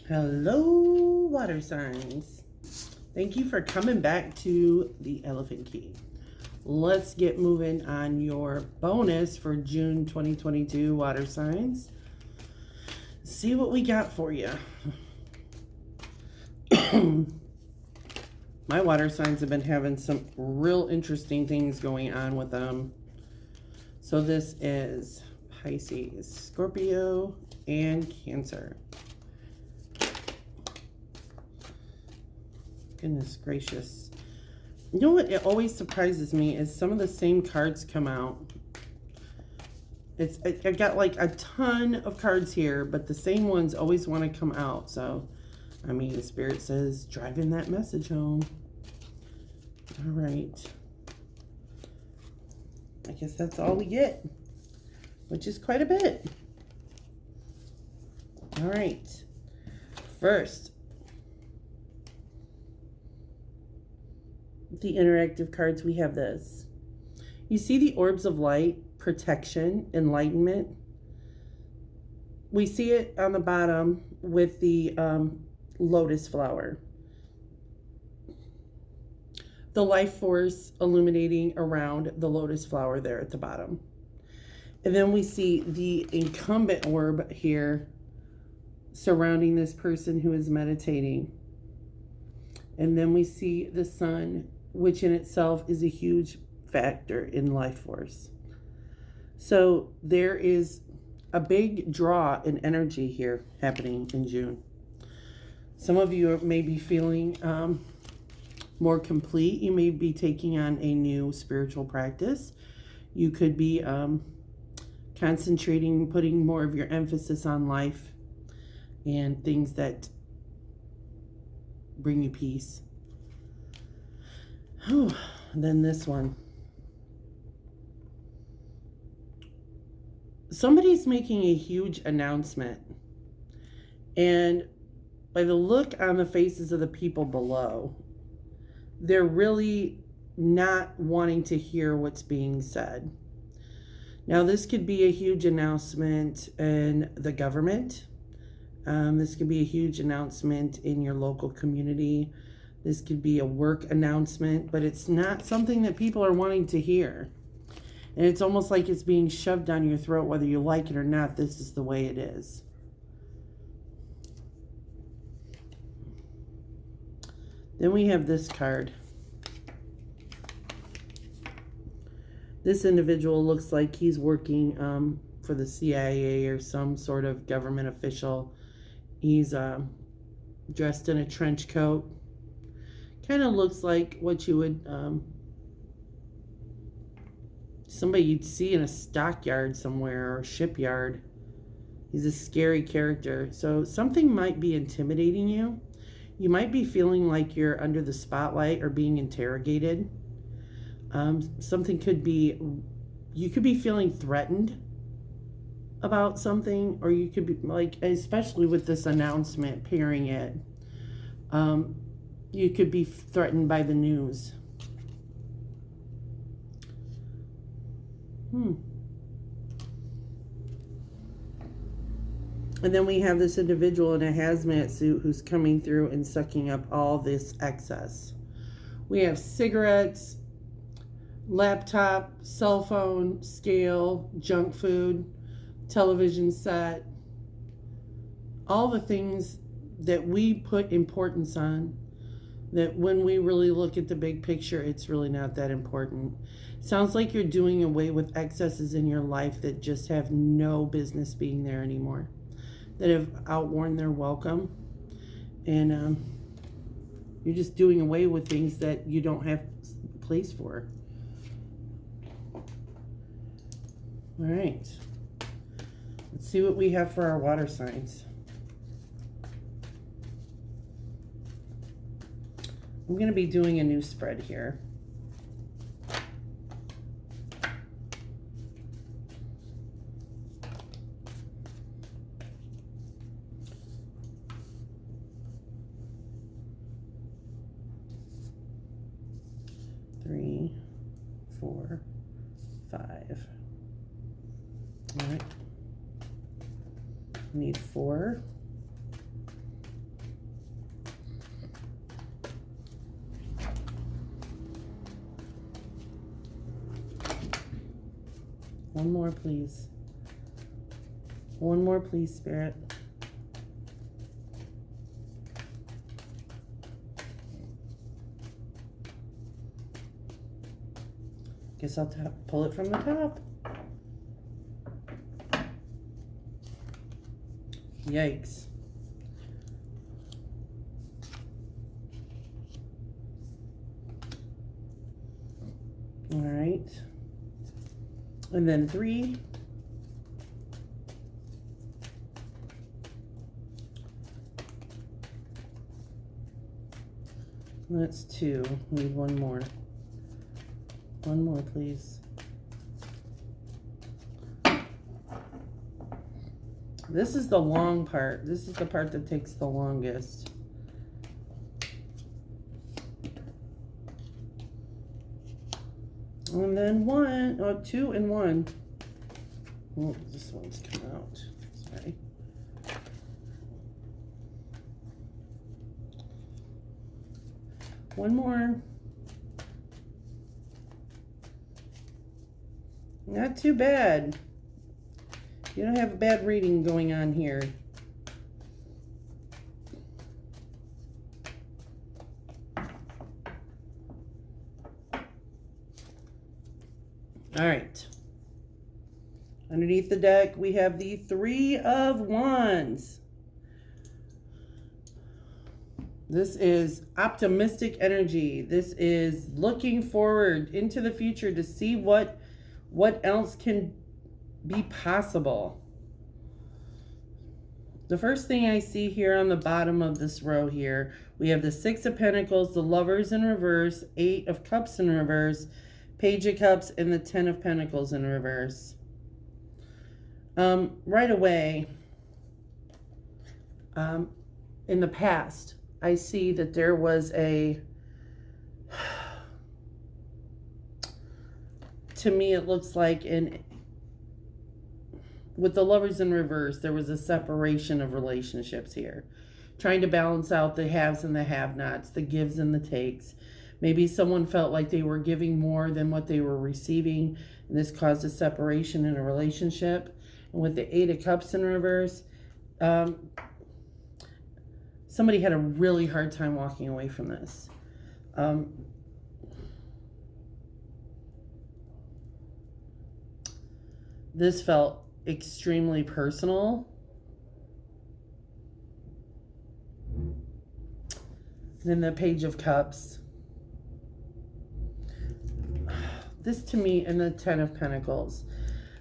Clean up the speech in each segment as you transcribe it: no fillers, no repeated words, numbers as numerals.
Hello, water signs. Thank you for coming back to the Elephant Key. Let's get moving on your bonus for June 2022 water signs. See what we got for you. My water signs have been having some real interesting things going on with them. So this is Pisces, Scorpio, and Cancer. Goodness gracious. You know what? It always surprises me is some of the same cards come out. I've got like a ton of cards here, but the same ones always want to come out. So, I mean, Spirit says, driving that message home. All right. I guess that's all we get, which is quite a bit. All right. First, the interactive cards, we have this. You see the orbs of light, protection, enlightenment. We see it on the bottom with the lotus flower. The life force illuminating around the lotus flower there at the bottom. And then we see the incumbent orb here surrounding this person who is meditating. And then we see the sun, which in itself is a huge factor in life force. So there is a big draw in energy here happening in June. Some of you may be feeling more complete. You may be taking on a new spiritual practice. You could be concentrating, putting more of your emphasis on life and things that bring you peace. Oh, then this one. Somebody's making a huge announcement. And by the look on the faces of the people below, they're really not wanting to hear what's being said. Now, this could be a huge announcement in the government. This could be a huge announcement in your local community. This could be a work announcement, but it's not something that people are wanting to hear. And it's almost like it's being shoved down your throat, whether you like it or not. This is the way it is. Then we have this card. This individual looks like he's working for the CIA or some sort of government official. He's dressed in a trench coat. Kind of looks like what you would, somebody you'd see in a stockyard somewhere or a shipyard. He's a scary character. So something might be intimidating you. You might be feeling like you're under the spotlight or being interrogated. Something could be, you could be feeling threatened about something, or you could be like, especially with this announcement, pairing it, you could be threatened by the news. And then we have this individual in a hazmat suit who's coming through and sucking up all this excess. We have cigarettes, laptop, cell phone, scale, junk food, television set, all the things that we put importance on, that when we really look at the big picture, it's really not that important. Sounds like you're doing away with excesses in your life that just have no business being there anymore, that have outworn their welcome, and you're just doing away with things that you don't have a place for. All right, let's see what we have for our water signs. I'm going to be doing a new spread here. Three, 4, 5. All right. We need 4, One more, please. One more, please, Spirit. Guess I'll pull it from the top. Yikes. All right. And then 3. That's 2. Need one more. One more, please. This is the long part. This is the part that takes the longest. And then 2 and 1. Oh, this one's come out. Sorry. One more. Not too bad. You don't have a bad reading going on here. All right. Underneath the deck, we have the 3 of Wands. This is optimistic energy. This is looking forward into the future to see what else can be possible. The first thing I see here on the bottom of this row here, we have the 6 of Pentacles, the Lovers in reverse, 8 of Cups in reverse, Page of Cups, and the 10 of Pentacles in reverse. Right away, in the past, I see that there was to me it looks like with the Lovers in reverse, there was a separation of relationships here. Trying to balance out the haves and the have-nots, the gives and the takes. Maybe someone felt like they were giving more than what they were receiving, and this caused a separation in a relationship. And with the 8 of Cups in reverse, somebody had a really hard time walking away from this. This felt extremely personal. Then the Page of Cups. This to me, and the 10 of Pentacles.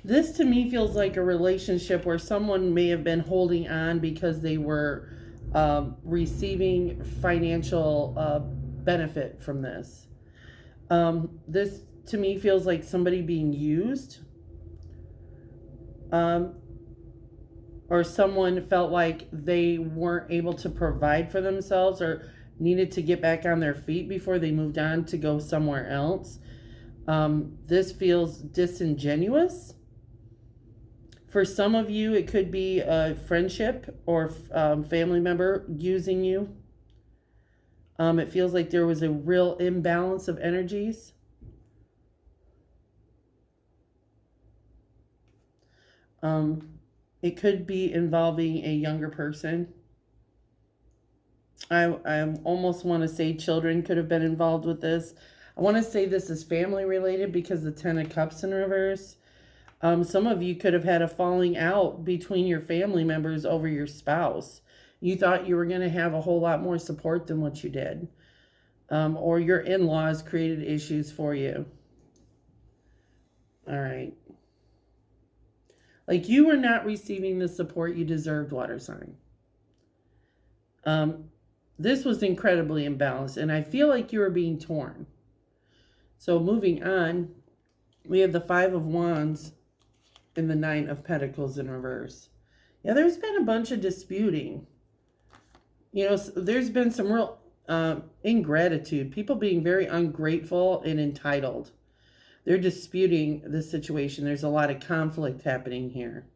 This to me feels like a relationship where someone may have been holding on because they were receiving financial benefit from this. This to me feels like somebody being used. Or someone felt like they weren't able to provide for themselves or needed to get back on their feet before they moved on to go somewhere else. This feels disingenuous. For some of you, it could be a friendship or family member using you. It feels like there was a real imbalance of energies. It could be involving a younger person. I almost want to say children could have been involved with this. I want to say this is family related because the 10 of Cups in reverse. Some of you could have had a falling out between your family members over your spouse. You thought you were going to have a whole lot more support than what you did. Or your in-laws created issues for you. All right. Like you were not receiving the support you deserved, water sign. This was incredibly imbalanced, and I feel like you were being torn. So moving on, we have the 5 of Wands and the 9 of Pentacles in reverse. Yeah, there's been a bunch of disputing. You know, there's been some real ingratitude. People being very ungrateful and entitled. They're disputing this situation. There's a lot of conflict happening here.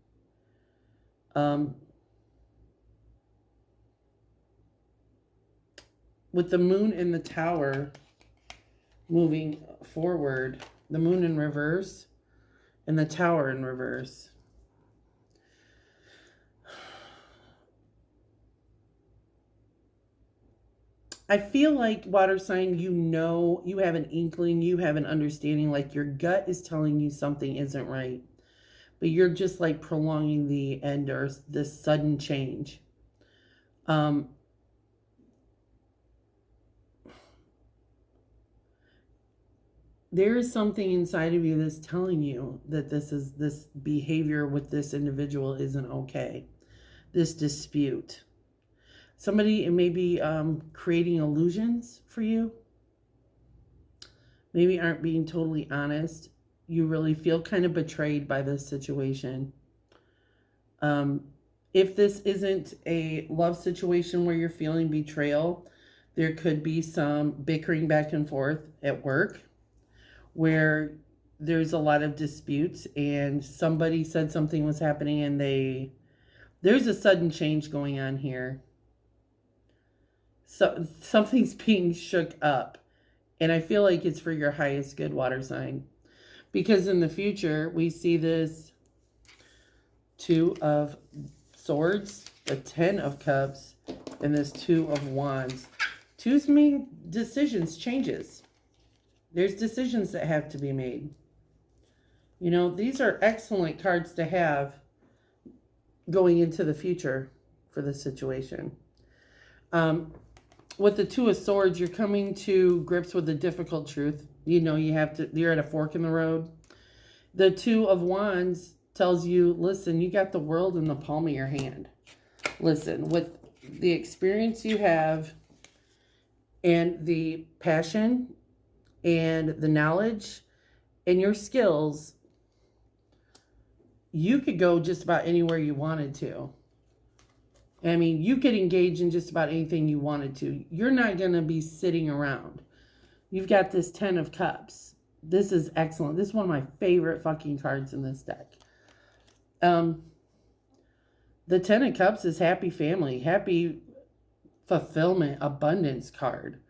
With the Moon in the Tower moving forward, the Moon in reverse, and the Tower in reverse. I feel like, water sign, you have an inkling, you have an understanding, like your gut is telling you something isn't right, but you're just like prolonging the end or this sudden change. There is something inside of you that's telling you that this behavior with this individual isn't okay. This dispute. Somebody may be creating illusions for you. Maybe aren't being totally honest. You really feel kind of betrayed by this situation. If this isn't a love situation where you're feeling betrayal, there could be some bickering back and forth at work where there's a lot of disputes and somebody said something was happening and there's a sudden change going on here. So something's being shook up, and I feel like it's for your highest good, water sign, because in the future we see this Two of Swords, the 10 of Cups, and this 2 of Wands. Twos mean decisions, changes. There's decisions that have to be made. You know, these are excellent cards to have going into the future for the situation. With the 2 of Swords, you're coming to grips with a difficult truth. You know, you're at a fork in the road. The 2 of Wands tells you, listen, you got the world in the palm of your hand. Listen, with the experience you have and the passion and the knowledge and your skills, you could go just about anywhere you wanted to. I mean, you could engage in just about anything you wanted to. You're not going to be sitting around. You've got this 10 of Cups. This is excellent. This is one of my favorite fucking cards in this deck. The 10 of Cups is happy family, happy fulfillment, abundance card.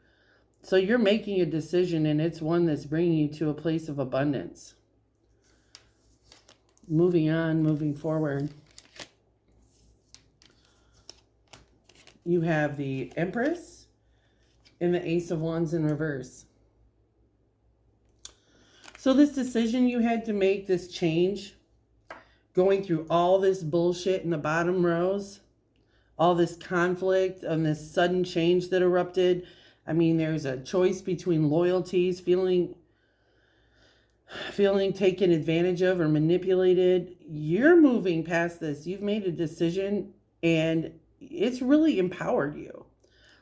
So you're making a decision, and it's one that's bringing you to a place of abundance. Moving on, moving forward. You have the Empress and the Ace of Wands in reverse. So this decision you had to make, this change, going through all this bullshit in the bottom rows, all this conflict and this sudden change that erupted. I mean, there's a choice between loyalties, feeling taken advantage of or manipulated. You're moving past this. You've made a decision, and it's really empowered you.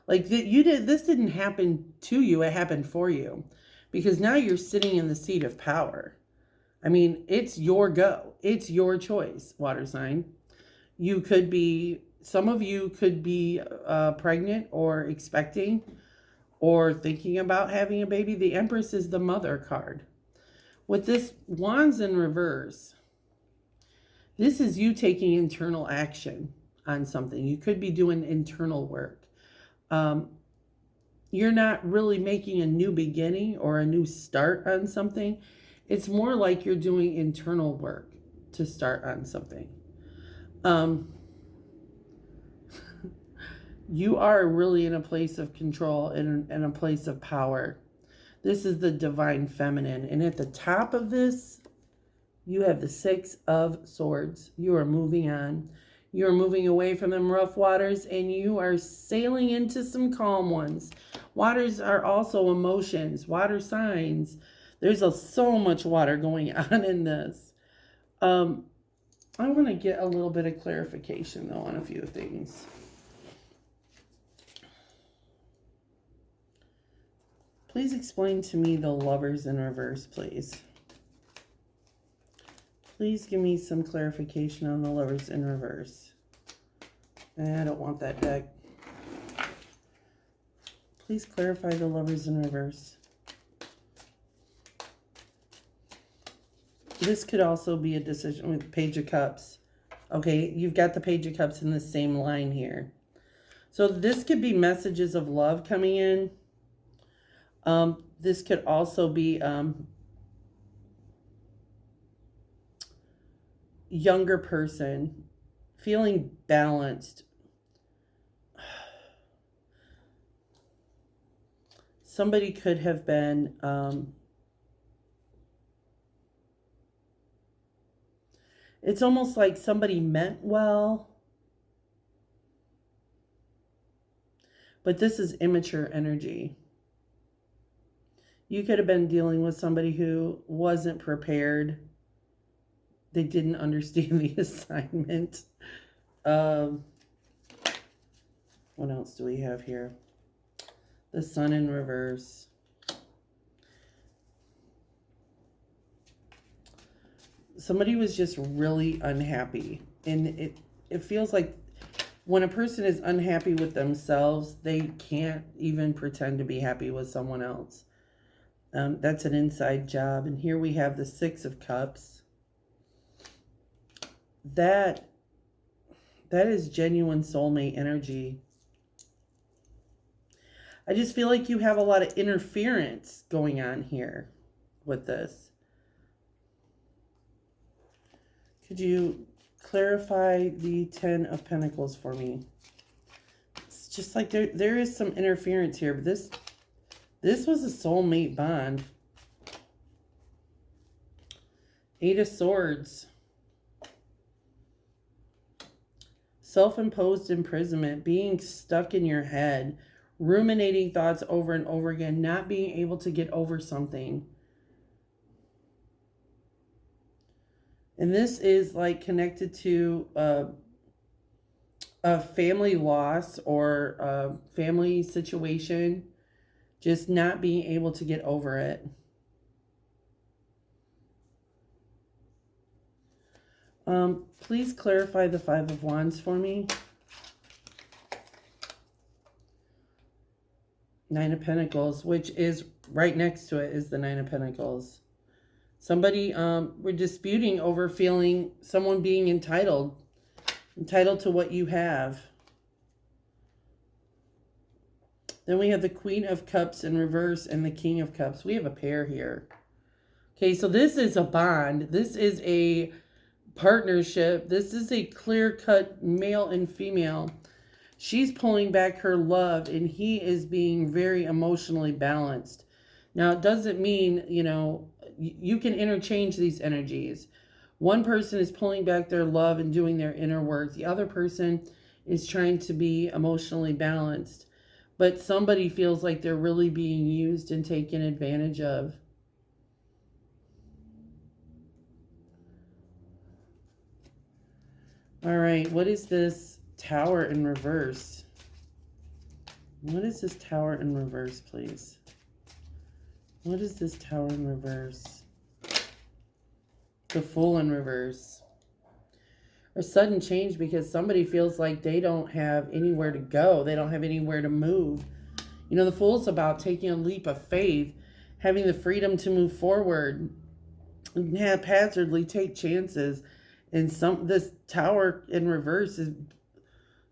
Like this didn't happen to you, it happened for you, because now you're sitting in the seat of power. I mean, it's your go. It's your choice, water sign. Some of you could be pregnant or expecting or thinking about having a baby. The Empress is the mother card. With this Wands in reverse, this is you taking internal action on something. You could be doing internal work. You're not really making a new beginning or a new start on something. It's more like you're doing internal work to start on something. You are really in a place of control and a place of power. This is the divine feminine. And at the top of this, you have the 6 of Swords. You are moving on. You are moving away from them rough waters, and you are sailing into some calm ones. Waters are also emotions, water signs. There's so much water going on in this. I want to get a little bit of clarification, though, on a few things. Please explain to me the Lovers in reverse, please. Please give me some clarification on the Lovers in reverse. I don't want that deck. Please clarify the Lovers in reverse. This could also be a decision with Page of Cups. Okay, you've got the Page of Cups in the same line here. So this could be messages of love coming in. This could also be younger person, feeling balanced. Somebody could have been it's almost like somebody meant well, but this is immature energy. You could have been dealing with somebody who wasn't prepared. They didn't understand the assignment. What else do we have here? The Sun in reverse. Somebody was just really unhappy. And it feels like when a person is unhappy with themselves, they can't even pretend to be happy with someone else. That's an inside job. And here we have the Six of Cups. That is genuine soulmate energy. I just feel like you have a lot of interference going on here with this. Could you clarify the Ten of Pentacles for me? It's just like there is some interference here, but this was a soulmate bond. Eight of Swords. Self-imposed imprisonment, being stuck in your head, ruminating thoughts over and over again, not being able to get over something. And this is like connected to a family loss or a family situation, just not being able to get over it. Please clarify the Five of Wands for me. Nine of Pentacles, which is right next to it is the Nine of Pentacles. Somebody, we're disputing over feeling someone being entitled to what you have. Then we have the Queen of Cups in reverse and the King of Cups. We have a pair here. Okay, so this is a bond. This is a partnership. This is a clear-cut male and female. She's pulling back her love and he is being very emotionally balanced. Now, it doesn't mean, you know, you can interchange these energies. One person is pulling back their love and doing their inner work. The other person is trying to be emotionally balanced. But somebody feels like they're really being used and taken advantage of. All right, what is this Tower in reverse? What is this Tower in reverse, please? What is this Tower in reverse? The Fool in reverse. Or sudden change because somebody feels like they don't have anywhere to go. They don't have anywhere to move. You know, the Fool's about taking a leap of faith, having the freedom to move forward, and haphazardly take chances. And this Tower in reverse is,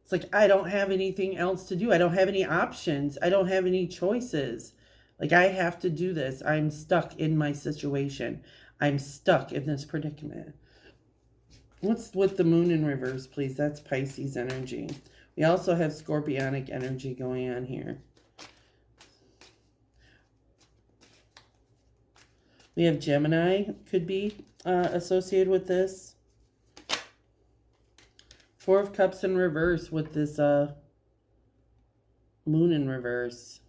it's like, I don't have anything else to do. I don't have any options. I don't have any choices. Like, I have to do this. I'm stuck in my situation. I'm stuck in this predicament. What's with the Moon in reverse, please? That's Pisces energy. We also have Scorpionic energy going on here. We have Gemini, could be associated with this. Four of Cups in reverse with this Moon in reverse.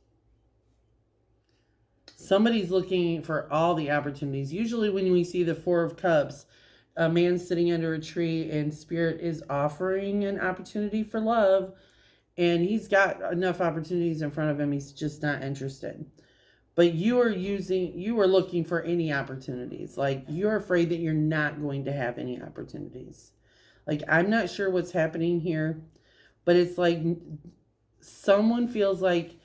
Somebody's looking for all the opportunities. Usually when we see the Four of Cups, a man sitting under a tree and Spirit is offering an opportunity for love. And he's got enough opportunities in front of him. He's just not interested. But you are looking for any opportunities. Like, you're afraid that you're not going to have any opportunities. Like, I'm not sure what's happening here, but it's like someone feels like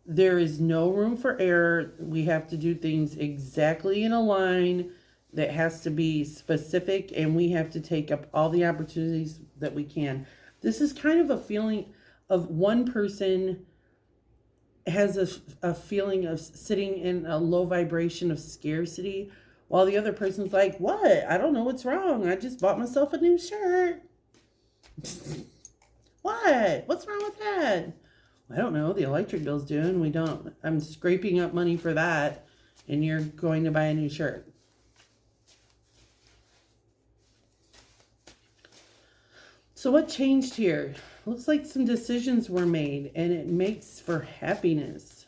there is no room for error. We have to do things exactly in a line that has to be specific, and we have to take up all the opportunities that we can. This is kind of a feeling of one person has a feeling of sitting in a low vibration of scarcity, While the other person's like, what? I don't know what's wrong. I just bought myself a new shirt. What? What's wrong with that? I don't know. The electric bill's due and we don't. I'm scraping up money for that and you're going to buy a new shirt. So what changed here? Looks like some decisions were made and it makes for happiness.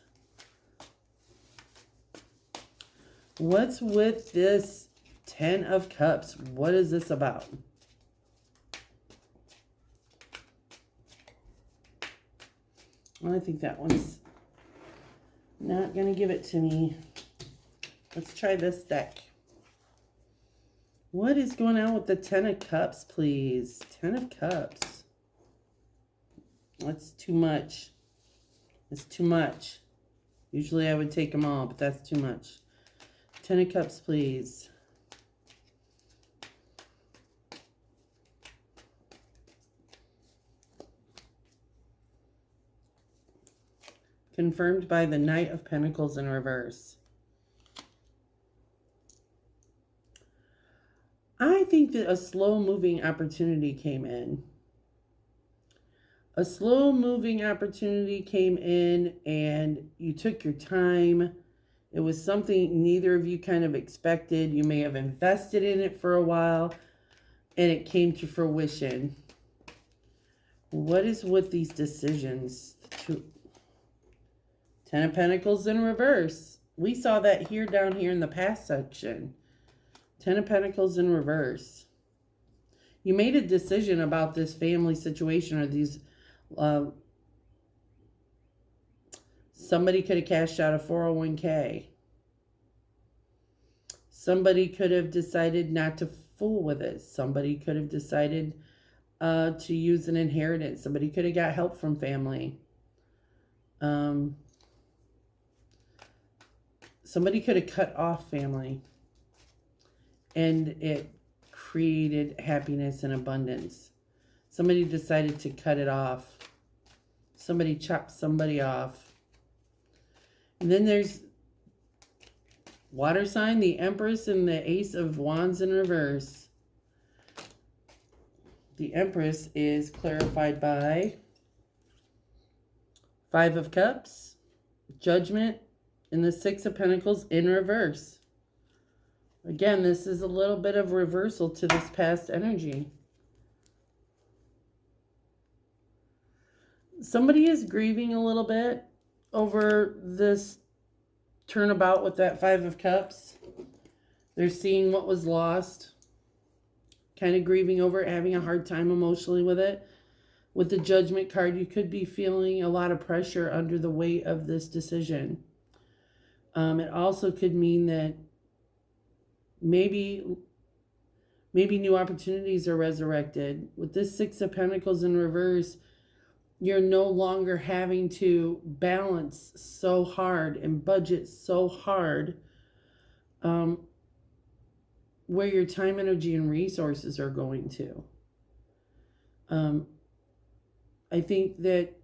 What's with this 10 of Cups? What is this about? Well, I think that one's not going to give it to me. Let's try this deck. What is going on with the 10 of Cups, please? 10 of Cups. That's too much. It's too much. Usually I would take them all, but that's too much. 10 of Cups, please. Confirmed by the Knight of Pentacles in reverse. I think that a slow-moving opportunity came in. A slow-moving opportunity came in and you took your time. It was something neither of you kind of expected. You may have invested in it for a while and it came to fruition. What is with these decisions? 10 of Pentacles in reverse. We saw that here down here in the past section. 10 of Pentacles in reverse. You made a decision about this family situation or these... somebody could have cashed out a 401k. Somebody could have decided not to fool with it. Somebody could have decided to use an inheritance. Somebody could have got help from family. Somebody could have cut off family. And it created happiness and abundance. Somebody decided to cut it off. Somebody chopped somebody off. And then there's water sign, the Empress, and the Ace of Wands in reverse. The Empress is clarified by 5 of Cups, Judgment, and the 6 of Pentacles in reverse. Again, this is a little bit of reversal to this past energy. Somebody is grieving a little bit over this turnabout with that 5 of Cups. They're seeing what was lost. Kind of grieving over it, having a hard time emotionally with it. With the Judgment card, you could be feeling a lot of pressure under the weight of this decision. It also could mean that maybe new opportunities are resurrected. With this 6 of Pentacles in reverse, you're no longer having to balance so hard and budget so hard where your time, energy, and resources are going to. I think that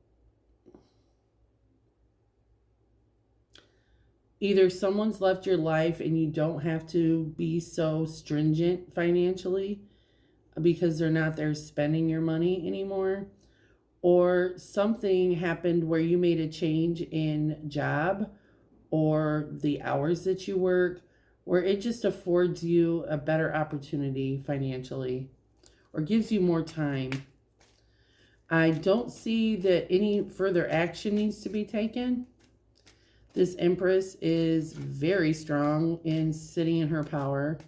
either someone's left your life and you don't have to be so stringent financially because they're not there spending your money anymore, or something happened where you made a change in job or the hours that you work, where it just affords you a better opportunity financially or gives you more time. I don't see that any further action needs to be taken. This Empress is very strong in sitting in her power.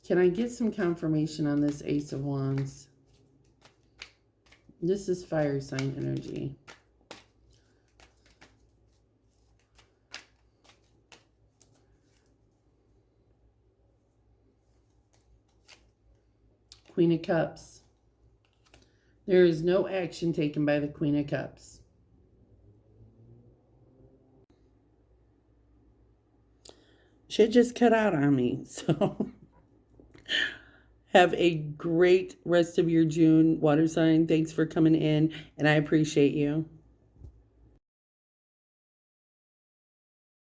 Can I get some confirmation on this Ace of Wands? This is fire sign energy. Queen of Cups. There is no action taken by the Queen of Cups. Shit just cut out on me. So have a great rest of your June, water sign. Thanks for coming in, and I appreciate you.